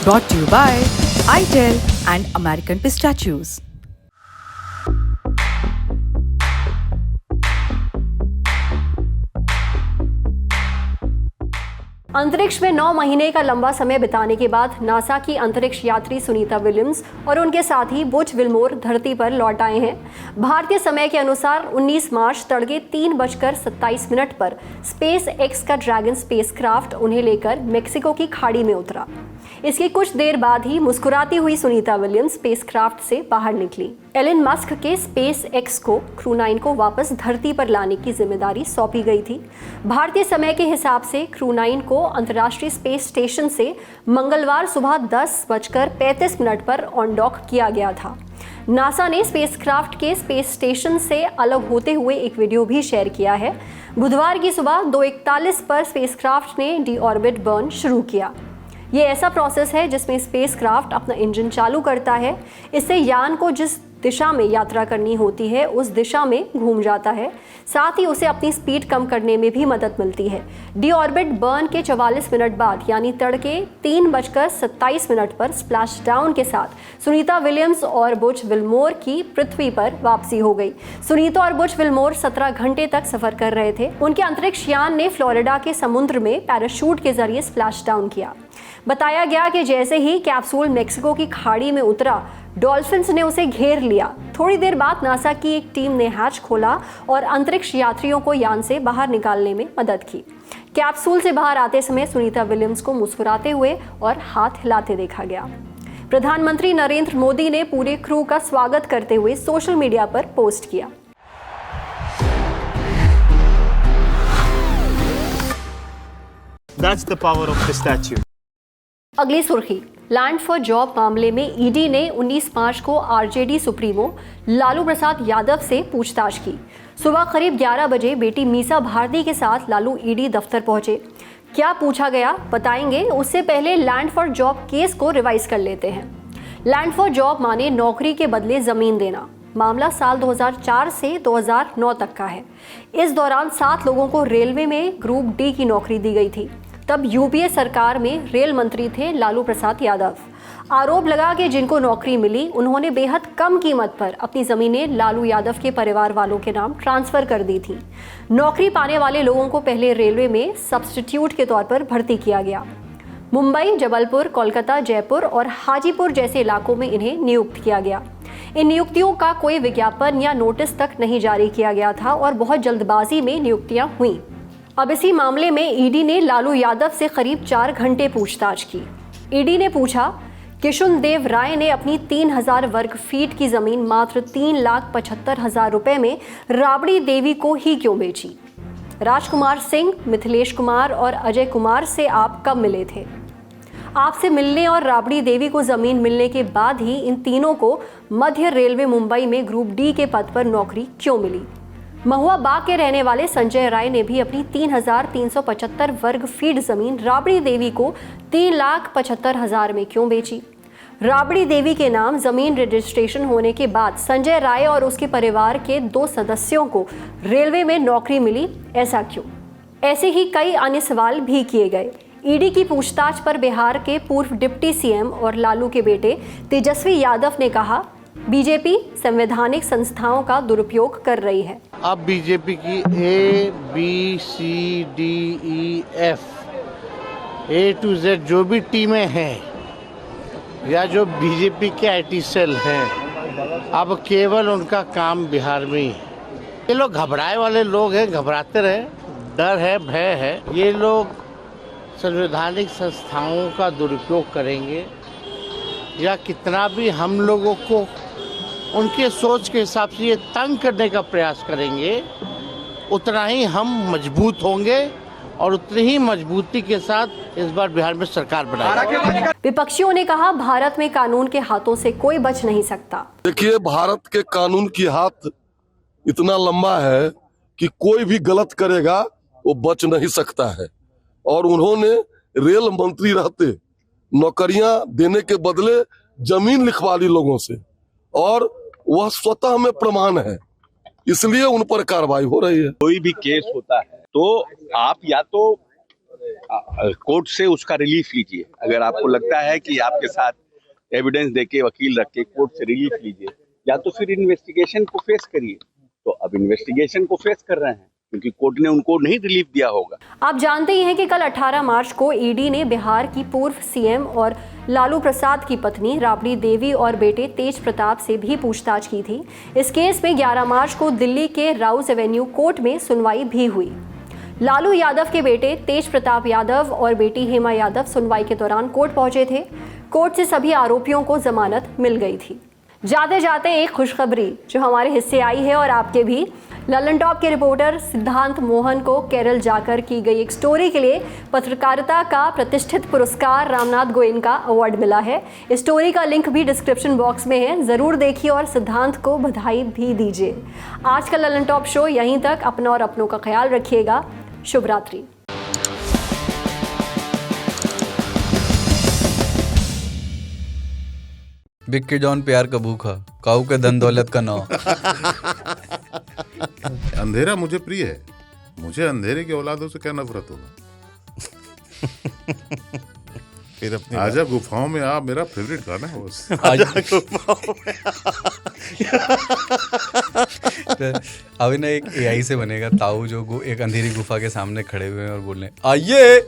Brought to you by itel and American Pistachios. अंतरिक्ष में 9 महीने का लंबा समय बिताने के बाद नासा की अंतरिक्ष यात्री सुनीता विलियम्स और उनके साथी बुच विल्मोर धरती पर लौट आए हैं। भारतीय समय के अनुसार 19 मार्च तड़के 3:27 पर स्पेस एक्स का ड्रैगन स्पेसक्राफ्ट उन्हें लेकर मेक्सिको की खाड़ी में उतरा। इसके कुछ देर बाद ही मुस्कुराती हुई सुनीता विलियम्स स्पेसक्राफ्ट से बाहर निकली। एलन मस्क के स्पेस एक्स को क्रू 9 को वापस धरती पर लाने की जिम्मेदारी सौंपी गई थी। भारतीय समय के हिसाब से क्रू 9 को अंतर्राष्ट्रीय स्पेस स्टेशन से मंगलवार सुबह 10:35 पर ऑन डॉक किया गया था। नासा ने स्पेसक्राफ्ट के स्पेस स्टेशन से अलग होते हुए एक वीडियो भी शेयर किया है। बुधवार की सुबह 2:41 पर स्पेसक्राफ्ट ने डीऑर्बिट बर्न शुरू किया। ये ऐसा प्रोसेस है जिसमें स्पेसक्राफ्ट अपना इंजन चालू करता है। इससे यान को जिस दिशा में यात्रा करनी होती है उस दिशा में घूम जाता है। साथ ही उसे अपनी स्पीड कम करने में भी मदद मिलती है। डीऑर्बिट बर्न के 44 मिनट बाद यानी तड़के 3:27 पर स्प्लैश डाउन के साथ सुनीता विलियम्स और बुच विल्मोर की पृथ्वी पर वापसी हो गई। सुनीता और बुच विल्मोर 17 घंटे तक सफर कर रहे थे। उनके अंतरिक्ष यान ने फ्लोरिडा के समुद्र में पैराशूट के जरिए स्प्लैश डाउन किया। बताया गया कि जैसे ही कैप्सूल मेक्सिको की खाड़ी में उतरा, डॉल्फिन्स ने उसे घेर लिया। थोड़ी देर बाद नासा की एक टीम ने हैच खोला और अंतरिक्ष यात्रियों को यान से बाहर निकालने में मदद की। कैप्सूल से बाहर आते समय सुनीता विलियम्स को मुस्कुराते हुए और हाथ हिलाते देखा गया। प्रधानमंत्री नरेंद्र मोदी ने पूरे क्रू का स्वागत करते हुए सोशल मीडिया पर पोस्ट किया। That's the power of pistachio. अगली सुर्खी, लैंड फॉर जॉब मामले में ईडी ने 19 मार्च को आरजेडी सुप्रीमो लालू प्रसाद यादव से पूछताछ की। सुबह करीब 11 बजे बेटी मीसा भारती के साथ लालू ईडी दफ्तर पहुंचे। क्या पूछा गया बताएंगे, उससे पहले लैंड फॉर जॉब केस को रिवाइज कर लेते हैं। लैंड फॉर जॉब माने नौकरी के बदले जमीन देना। मामला साल 2004 से 2009 तक का है। इस दौरान 7 लोगों को रेलवे में ग्रुप डी की नौकरी दी गई थी। तब यूपीए सरकार में रेल मंत्री थे लालू प्रसाद यादव। आरोप लगा कि जिनको नौकरी मिली उन्होंने बेहद कम कीमत पर अपनी ज़मीनें लालू यादव के परिवार वालों के नाम ट्रांसफ़र कर दी थी। नौकरी पाने वाले लोगों को पहले रेलवे में सब्स्टिट्यूट के तौर पर भर्ती किया गया। मुंबई, जबलपुर, कोलकाता, जयपुर और हाजीपुर जैसे इलाकों में इन्हें नियुक्त किया गया। इन नियुक्तियों का कोई विज्ञापन या नोटिस तक नहीं जारी किया गया था और बहुत जल्दबाजी में नियुक्तियां हुई। अब इसी मामले में ईडी ने लालू यादव से करीब 4 घंटे पूछताछ की। ईडी ने पूछा, किशुन देव राय ने अपनी 3000 वर्ग फीट की जमीन मात्र 3,75,000 रुपए में राबड़ी देवी को ही क्यों बेची? राजकुमार सिंह, मिथिलेश कुमार और अजय कुमार से आप कब मिले थे? आपसे मिलने और राबड़ी देवी को जमीन मिलने के बाद ही इन तीनों को मध्य रेलवे मुंबई में ग्रुप डी के पद पर नौकरी क्यों मिली? महुआ बाग के रहने वाले संजय राय ने भी अपनी 3,375 वर्ग फीट जमीन राबड़ी देवी को 3,75,000 में क्यों बेची? राबड़ी देवी के नाम जमीन रजिस्ट्रेशन होने के बाद संजय राय और उसके परिवार के 2 सदस्यों को रेलवे में नौकरी मिली, ऐसा क्यों? ऐसे ही कई अन्य सवाल भी किए गए। ईडी की पूछताछ पर बिहार के पूर्व डिप्टी सीएम और लालू के बेटे तेजस्वी यादव ने कहा, बीजेपी संवैधानिक संस्थाओं का दुरुपयोग कर रही है। अब बीजेपी की ABCDEF A to Z जो भी टीमें हैं या जो बीजेपी के IT सेल हैं, अब केवल उनका काम बिहार में ही है। ये लोग घबराए वाले लोग हैं, घबराते रहे, डर है, भय है। ये लोग संवैधानिक संस्थाओं का दुरुपयोग करेंगे या कितना भी हम लोगों को उनके सोच के हिसाब से ये तंग करने का प्रयास करेंगे, उतना ही हम मजबूत होंगे और उतनी ही मजबूती के साथ इस बार बिहार में सरकार बनाएंगे। विपक्षियों ने कहा, भारत में कानून के हाथों से कोई बच नहीं सकता। देखिए, भारत के कानून की हाथ इतना लंबा है कि कोई भी गलत करेगा वो बच नहीं सकता है। और उन्होंने रेल मंत्री रहते नौकरियां देने के बदले जमीन लिखवा ली लोगों से, और वह स्वतः में प्रमाण है, इसलिए उन पर कार्रवाई हो रही है। कोई भी केस होता है तो आप या तो कोर्ट से उसका रिलीफ लीजिए। अगर आपको लगता है कि आपके साथ एविडेंस देके वकील रख के कोर्ट से रिलीफ लीजिए, या तो फिर इन्वेस्टिगेशन को फेस करिए। तो अब इन्वेस्टिगेशन को फेस कर रहे हैं क्योंकि कोर्ट ने उनको नहीं रिलीफ दिया होगा। आप जानते ही हैं कि कल 18 मार्च को ईडी ने बिहार की पूर्व सीएम और लालू प्रसाद की पत्नी राबड़ी देवी और बेटे तेज प्रताप से भी पूछताछ की थी। इस केस में 11 मार्च को दिल्ली के राउज एवेन्यू कोर्ट में सुनवाई भी हुई। लालू यादव के बेटे तेज प्रताप यादव और बेटी हेमा यादव सुनवाई के दौरान कोर्ट पहुंचे थे। कोर्ट से सभी आरोपियों को जमानत मिल गई थी। जाते जाते एक खुशखबरी जो हमारे हिस्से आई है और आपके भी। ललन टॉप के रिपोर्टर सिद्धांत मोहन को केरल जाकर की गई एक स्टोरी के लिए पत्रकारिता का प्रतिष्ठित पुरस्कार रामनाथ गोयनका अवार्ड मिला है। इस स्टोरी का लिंक भी डिस्क्रिप्शन बॉक्स में है, ज़रूर देखिए और सिद्धांत को बधाई भी दीजिए। आज का ललन टॉप शो यहीं तक। अपना और अपनों का ख्याल रखिएगा। शुभ रात्रि। बिक्की जॉन प्यार का भूखा, काऊ के धन दौलत का नाव। अंधेरा मुझे प्रिय है, मुझे अंधेरे की औलादों से क्या नफरत होगा। फिर अपनी आजा गुफाओं में आ मेरा फेवरेट गाना है बस। अभी ना एक एआई से बनेगा ताऊ जो एक अंधेरी गुफा के सामने खड़े हुए हैं और बोल रहे हैं आइए।